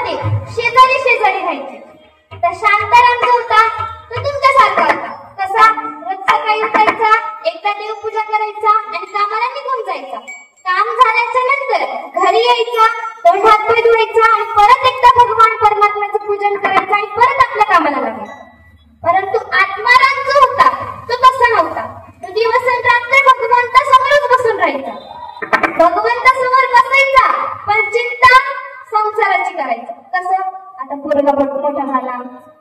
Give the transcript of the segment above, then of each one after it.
घरामध्ये शेजारी शेजारी राहायचे. तर शांताराम जो होता तो तुमच्यासारखा होता. कसा? रोज सकाळी उठायचा, एकदा देवपूजा करायचा आणि कामाला निघून जायचा. काम झाल्याच्या नंतर घरी यायचा, तोंड हात पाय धुवायचा आणि परत एकदा भगवान परमात्म्याचं पूजन करायचं आणि परत आपल्या कामाला लागायचा. परंतु आत्माराम जो होता तो तसा नव्हता. तो दिवस रात्र भगवंतासमोरच बसून राहायचा. भगवंतासमोर बसायचा पण चिंता संसाराची करायचं. कसं? आता पोरगा मोठा झाला,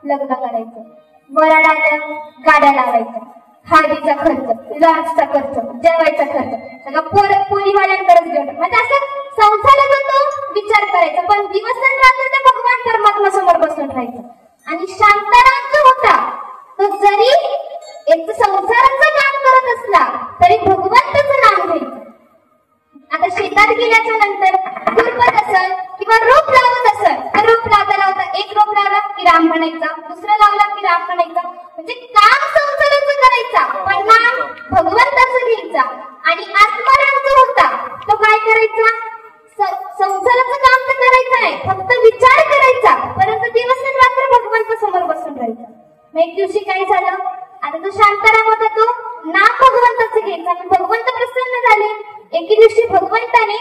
लग्न करायचं, वराड आलं, गाड्या लावायच्या, हळदीचा खर्च, लॉन्सचा खर्च, जेवायचा खर्च सगळा पोरीवाल्यांकडेच घेऊन, म्हणजे असं संसाराचा तो विचार करायचा. पण दिवस रात्र त्या भगवान परमात्मा समोर बसून राहायचं. आणि शांताराम जो होता तो जरी एक संसाराचं काम करत असला तरी भगवंताचं नाम घ्यायचं. आता शेतात गेल्याच्या नंतर खुरपत असेल किंवा रोप लावत असेल तर रोप लावता एक रोप लावला की राम म्हणायचा, दुसरं लावला की राम म्हणायचा. म्हणजे काम संसाराचं करायचा पण नाम भगवंताचं घ्यायचा. आणि आत्माराम जो होता तो काय करायचा? संसाराचं काम तर करायचं नाही, फक्त विचार करायचा, परंतु दिवस रात्र भगवंता समोर बसून राहायचा. मग एक दिवशी काय झालं? आता तो शांताराम होता तो नाम भगवंताचं घ्यायचा. भगवंत प्रसन्न झाले. एके दिवशी भगवंताने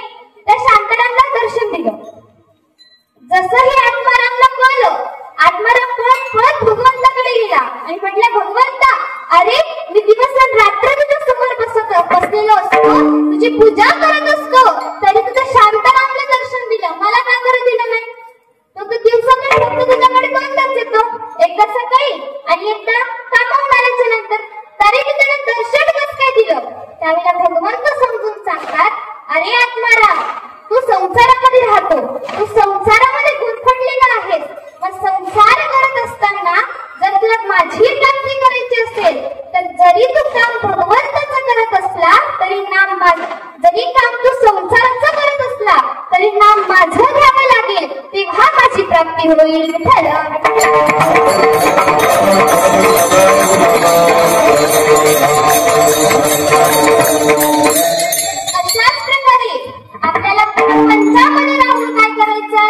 त्या शांतारामला दर्शन दिलं. जसं हे आत्मारामला कळलं, आत्माराम पळत भगवंताकडे गेला आणि म्हटलं, भगवंता, अरे मी दिवस रात्र तुझ्या समोर बसलेलो असतो, तुझी पूजा करत असतो, तरी तुझ्या शांतारामला दर्शन दिलं, मला का बरं दिलं नाही? तो दिवसामध्ये फक्त तुझ्याकडे दोनदाच येतो, एकदा सकाळी आणि एकदा कामावून आल्याच्या नंतर, तरी मी त्याला दर्शन कसं काय दिलं? त्यावेळेला भगवंत समजून सांगतात, अरे आत्माराम, तू संसारामध्ये राहतो, तू संसारामध्ये गुंफलेला आहेस. पण संसार करत असताना जर तुला माझी प्राप्ती करायची असेल तर जरी तू काम भगवंताचं करत असला तरी नाम माझं, जरी काम तू संसाराचं करत असला तरी नाम माझं घ्यावं लागेल, तेव्हा माझी प्राप्ती होईल. अशाच प्रकारे आपल्याला पंचामध्ये राहून काय करायचं?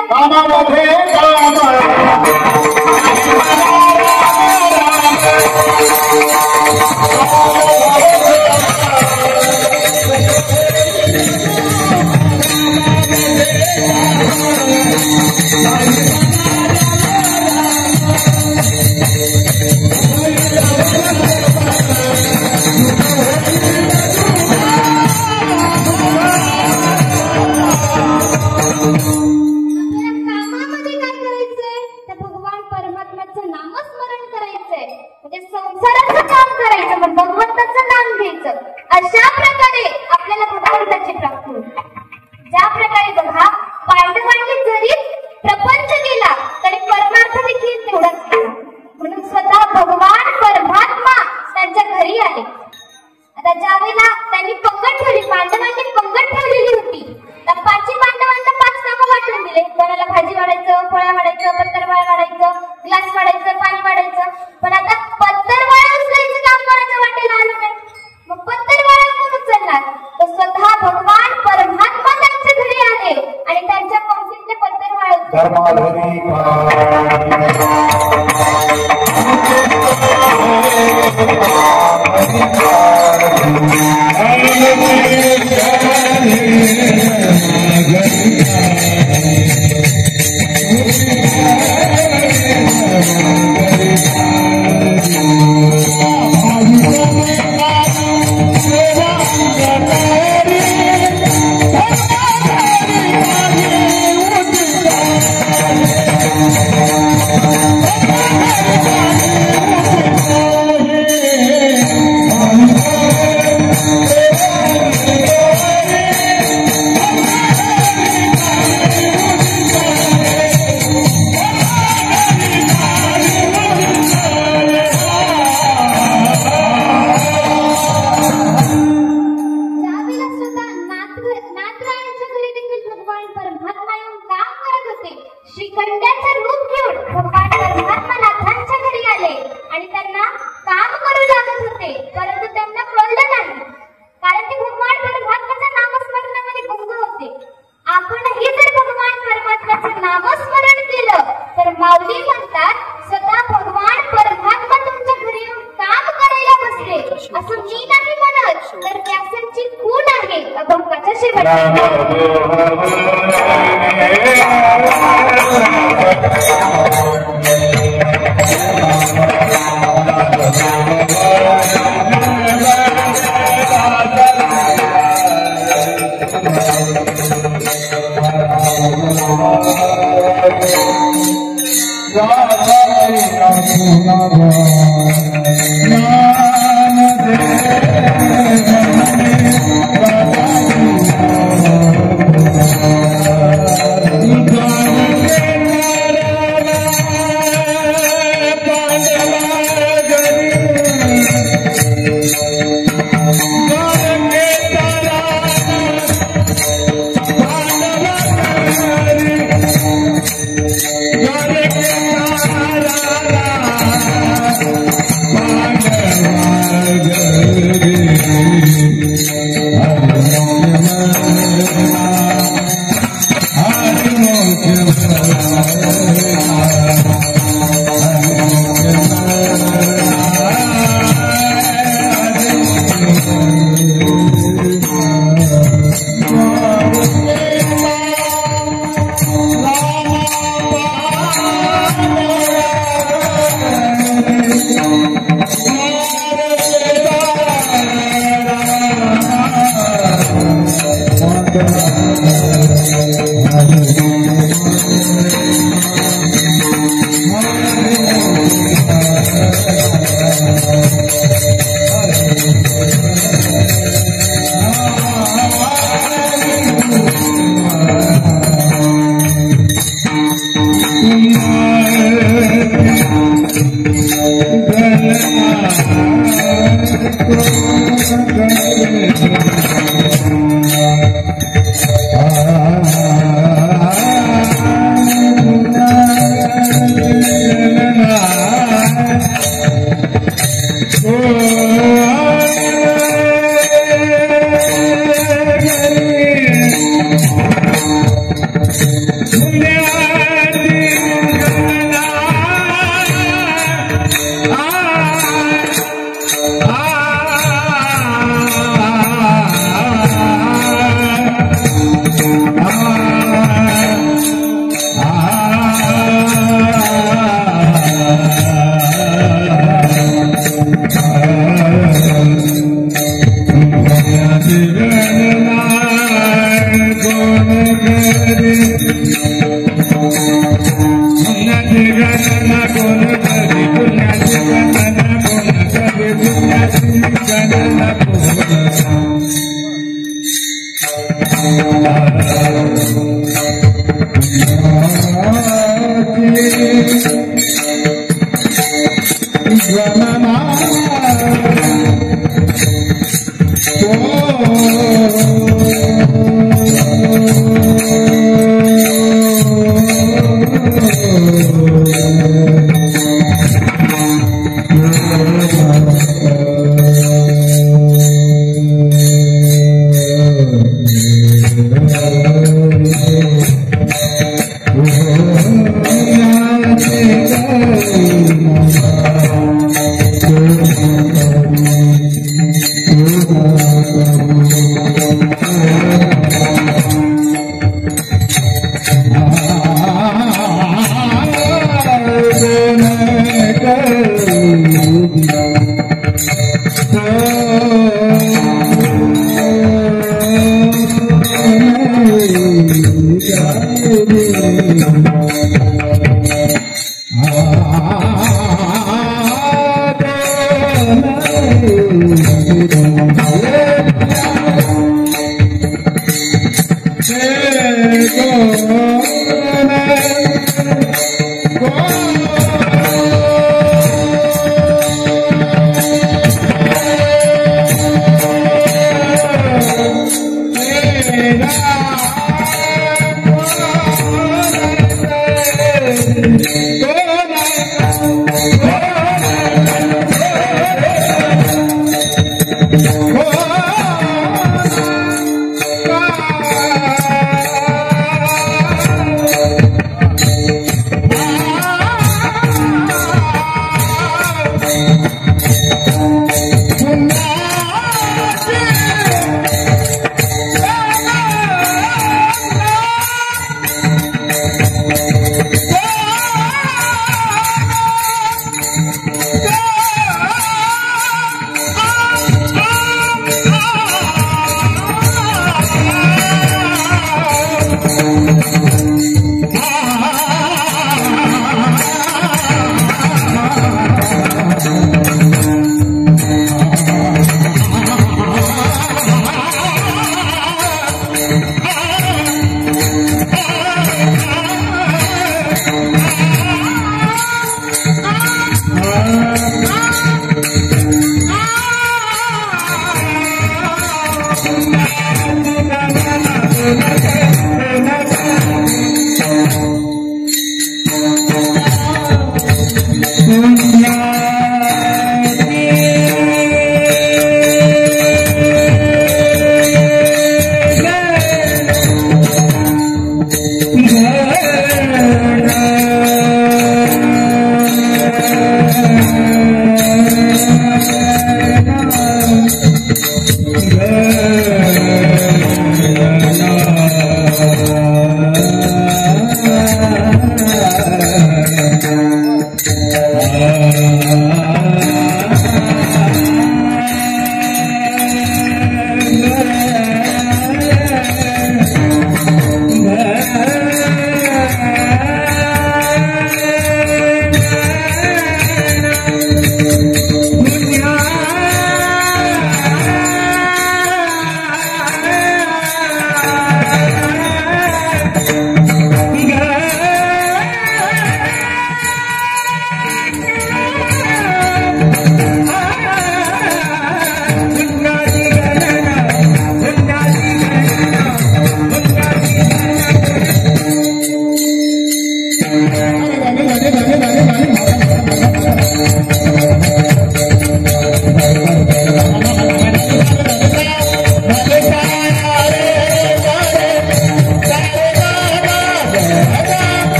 संसाराचं काम करायचं पण भगवंताचं नाम घ्यायचं. अशा प्रकारे आपल्याला भगवंताची प्राप्ती होईल. ज्या प्रकारे बघा, पांडवांनी जरी प्रपंच केला तरी परमार्थ देखील तेवढाच केला. म्हणून स्वतः भगवान परमात्मा त्यांच्या घरी आले. आता ज्यावेळेला त्यांनी पंगत ठेवली, पांडवांनी पंगत ठेवलेली होती, तर पाचही पांडवांना 5 कामं वाटून दिले. कोणाला भाजी वाढायचं, फळं वाढायचं, पत्तरवाळ वाढायचं, ग्लास वाढायचं, पाणी वाढायचं. पण आता पत्तरवाळ उचलायचं काम कोणाच्या वाटेला आलं नाही. मग पत्तरवाळ कोण उचलणार? तर स्वतः भगवान परमात्मा त्यांच्या घरी आले आणि त्यांच्या पंक्तीतले पत्तरवाळ श्रीखंडाचं रूप घेऊन भगवान परमात्मा नाथांच्या घरी आले आणि त्यांना काम करू लागत होते, परंतु त्यांना कळलं नाही, कारण ते भगवान परमात्म्याच्या नामस्मरणामध्ये गुंग होते. आपणही जर भगवान परमात्म्याचं नामस्मरण केलं माऊली म्हणतात स्वतः भगवान परमात्मा तुमच्या घरी येऊन काम करायला बसले असं मी नाही म्हणत, तर त्याची खूण आहे अभंगाच्या शेवटी.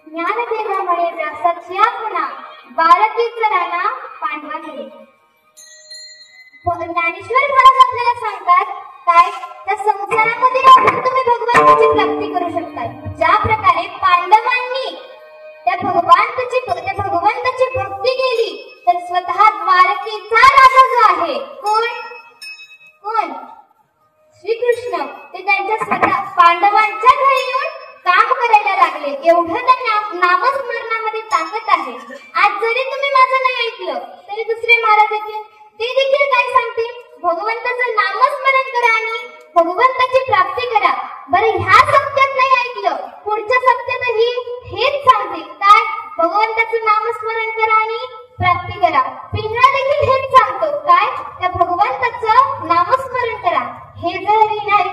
ज्ञानदेवामुळे व्यासाची आज्ञा बालकीचा राणा पांडवा केली. ज्ञानेश्वर महाराज आपल्याला सांगतात काय त्या संसारामध्ये राहून तुम्ही भगवंताची प्राप्ती करू शकता. ज्या प्रकारे पांडवांनी त्या भगवंताची भक्ती केली तर स्वतः द्वारकेचा राजा जो आहे कोण कोण श्रीकृष्ण ते त्यांच्या स्वतः पांडवांच्या घरी येऊन काम करायला लागले. एवढं त्या नामस्मरणामध्ये ताकद आहे. आज जरी तुम्ही माझं नाही ऐकलं तरी दुसरे महाराज येतील ते देखील काय सांगतील भगवंताचं नामस्मरण करा आणि भगवंताची प्राप्ती करा. बरं ह्या सप्त्यात नाही ऐकलं पुढच्या सप्त्यातही हेच सांगतील काय भगवंताचं नामस्मरण करा आणि प्राप्ती करा. पिंगळा देखील हेच सांगतो काय त्या भगवंताचं नामस्मरण करा. हे जरी नाही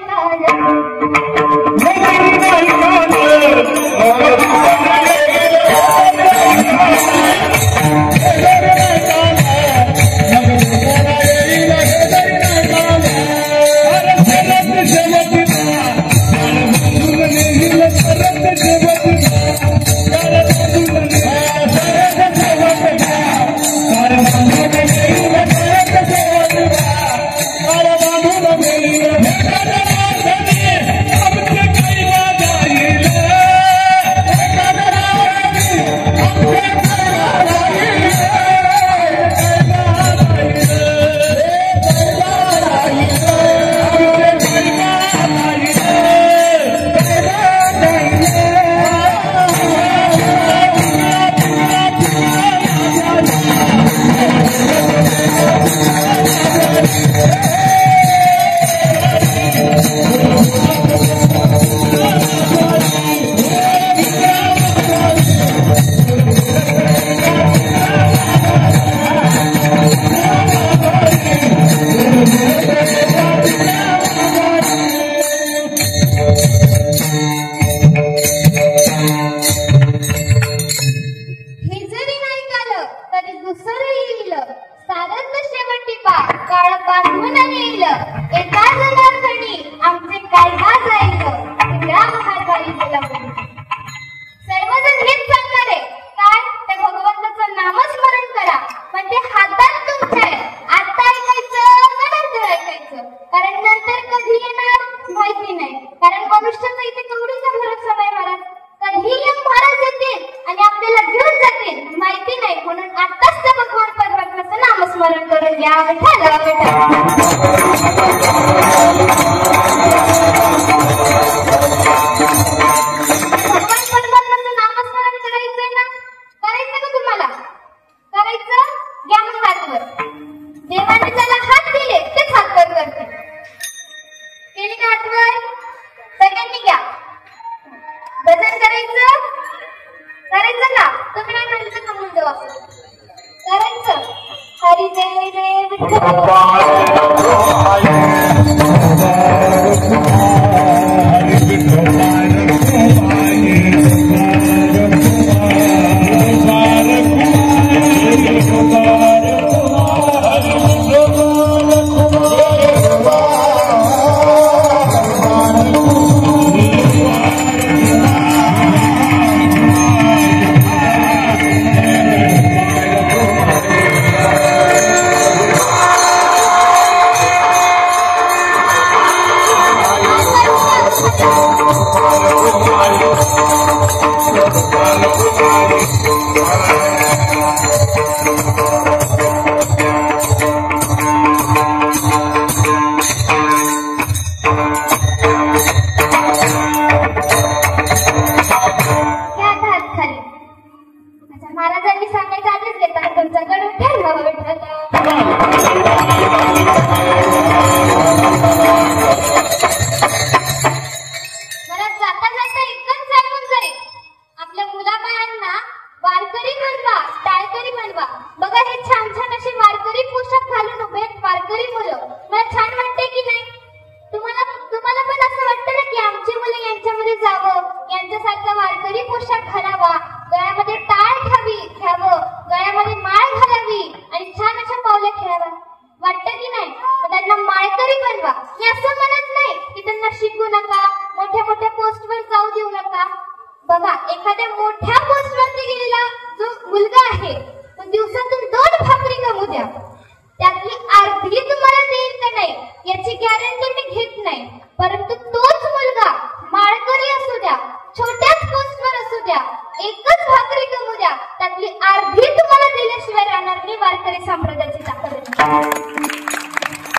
बघा हे छान बघा, एखाद्या मोठ्या पोस्टवरती गेलेला जो मुलगा आहे तो दिवसातून 2 भाकरी कमवू द्या, त्यातली अर्धी तुम्हाला देईल का नाही याची गॅरंटी मी घेत नाही. परंतु तोच मुलगा माळकरी असू द्या, छोट्याच पोस्टवर असू द्या, एकच भाकरी कमवू द्या, त्यातली अर्धी तुम्हाला दिल्याशिवाय राहणार नाही. वारकरी संप्रदायाची ताकद.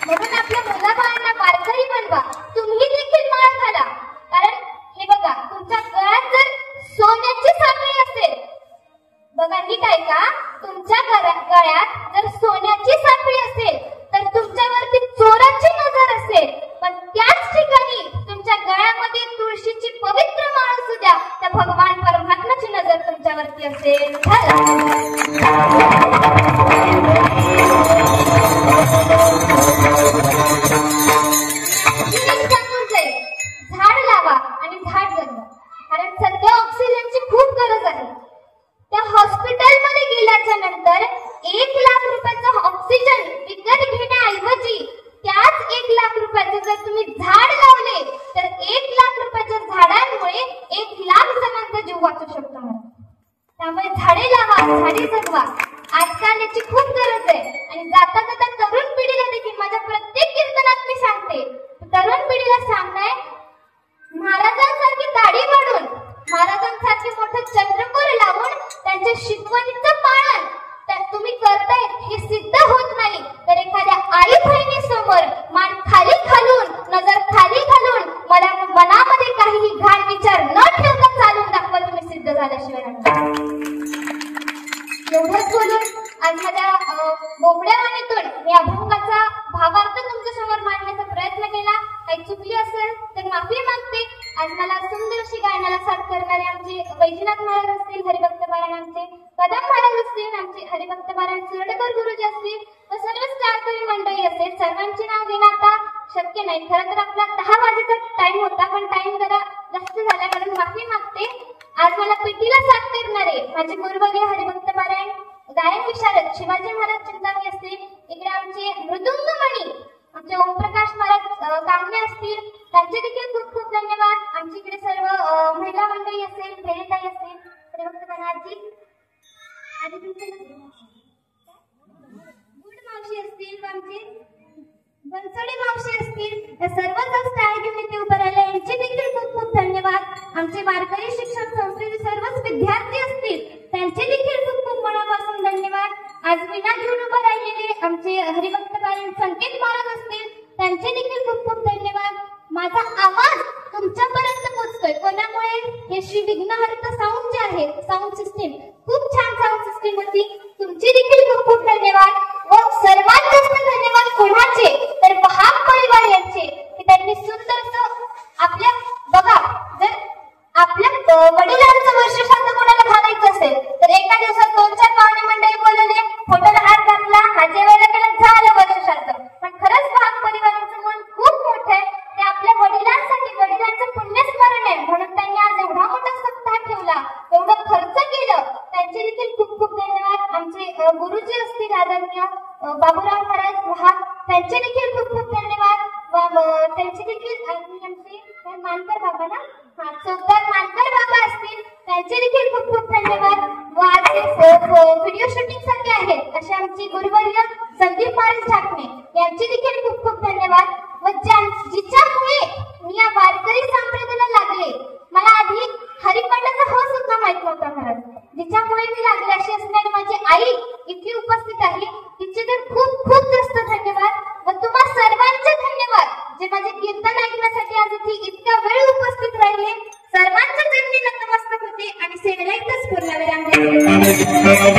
म्हणून आपल्या मुलाबाळांना वारकरी बनवा. तुम्ही देखील माळ घाला. कारण हे बघा, तुमच्या गळ्यात जर सोन्याची साखळी असेल, बघा नीट ऐका, तुमच्या गळ्यात जर सोन्याची साखळी असेल तर तुमच्यावरती चोराची नजर असेल. पण त्याच ठिकाणी तुमच्या गळ्यामध्ये तुळशीची पवित्र माळ असू द्या, तर भगवान परमात्म्याची नजर तुमच्यावरती असेल. झाड लावा आणि झाड जगवा. कारण सध्या ऑक्सिजनची खूप गरज आहे. त्या हॉस्पिटलमध्ये गेल्याच्या नंतर 1 लाख रुपयाचा ऑक्सिजन विकत घेण्याऐवजी त्याच 1 लाख रुपयाचे जर तुम्ही झाड लावले तर 1 लाख रुपयाच्या झाडांमुळे 1 लाख जणांचा जीव वाचू शकतो. त्यामुळे झाडे लावा, झाडे जगवा. आजकाल याची खूप गरज आहे. आणि जाता जाता तरुण पिढीला देखील माझ्या प्रत्येक कीर्तनात मी सांगते, तरुण पिढीला सांगताय, महाराजांसारखी दाढी वाढून, महाराजांसारखे मोठे चंद्रकोर लावून त्यांच्या शिकवणीचं पालन तर तुम्ही करताय हे सिद्ध होत नाही तर एखाद्या आई बहिणीसमोर मान खाली घालून, नजर खाली घालून, मला मनामध्ये काहीही घाण विचार न ठेवता चालून दाखवा. तुम्ही सिद्ध झाल्याशिवाय एवढंच बोलून आज माझ्या बोबड्या वाणीतून मी अभंगाचा भावार्थ तुमच्या समोर मांडण्याचा प्रयत्न केला. काही चुकली असेल तर माफी मागते. आज मला सुंदर अशी गायनाला साथ करणारे आमचे वैजनाथ महाराज असतील, हरिभक्त पारायण आमचे कदम महाराज असतील, आमचे हरिभक्त पारायण सुरडकर गुरुजी असतील व सर्वच चारकरी मंडळी असेल, सर्वांचे नाव घेणं आता शक्य नाही. खरं तर आपला 10 वाजेचा टाइम होता, पण टाइम जरा जास्त झाला म्हणून माफी मागते. आज मला पेटीला साथ करणारे माझे गुरुवर्य हरिभक्त पारायण गायन विशारद शिवाजी महाराज चिंतामणी असतील, इकडे आमचे मृदुंगमणी आमचे ओमप्रकाश महाराज कांबळे असतील, त्यांचे देखील खूप खूप धन्यवाद. आमच्या इकडे सर्व महिला मंडळी असेल, भेरेताई असतील, हरिभक्त पारायणची आधी तुमचे गुड मावशी असतील, आमचे बनसोडे मावशी असतील, या सर्वच टाळी घेऊन इथे उभं राहिले यांचे देखील खूप खूप धन्यवाद. आमचे वारकरी शिक्षण संस्थेचे सर्वच विद्यार्थी असतील त्यांचे देखील खूप खूप मनापासून धन्यवाद. आज विना घेऊन उभं राहिलेले आमचे हरिभक्त पारायण संकेत महाराज असतील त्यांचे देखील खूप खूप धन्यवाद. माझा आवाज तुमच्यापर्यंत पोहोचतोय कोणामुळे? हे श्री विघ्नहर्ता साऊंड जे आहे, साऊंड सिस्टीम खूप छान साऊंड सिस्टीम होती. तुमचे देखील खूप खूप धन्यवाद. व सर्वात जास्त धन्यवाद कोणाचे तर महाग परिवार यांचे, की त्यांनी सुंदर आपल्या बघा, जर आपल्या वडिलांचं वर्षश्राद्ध कोणाला घालायचं असेल तर एका दिवसात 2-4 पाहुणे मंडळी बोलवले, फोटोला हार घातला, हा जेवायला केला, झालं वर्षश्राद्ध. पण खरंच महाग परिवाराचं मन खूप मोठं आहे. ते आपल्या वडिलांसाठी, वडिलांचं पुण्यस्मरण आहे म्हणून त्यांनी आज एवढा मोठा सप्ताह ठेवला, एवढं खर्च केलं. त्यांचे देखील खूप खूप धन्यवाद. आमचे गुरुजी असतील आदरणीय बाबूराव महाराज महाग, त्यांचे देखील खूप खूप धन्यवाद. त्यांचे देखील आमचे मानकर बाबा ना, चौदार मानकर बाबा असतील त्यांचे देखील खूप खूप धन्यवाद. व आज व्हिडिओ शूटिंग साठी आहेत असे आमचे गुरुवर्य संदीप महाराज ठाकणे यांचे देखील खूप खूप धन्यवाद. व जिच्यामुळे मी या वारकरी संप्रदायाला लागले, मला आधी हरिपाठाचा हो सुद्धा माहित नव्हता महाराज, जिच्यामुळे मी लागले अशी असणारी माझी आई इथे उपस्थित आहे, तिचे तर खूप खूप जास्त धन्यवाद. व तुम्हा सर्वांचे धन्यवाद जे माझे कीर्तन ऐकण्यासाठी आज इथे इतका वेळ उपस्थित राहिले. सर्वांच्या चरणी नतमस्तक होते आणि सेवेला इथंच पूर्णविराम देते.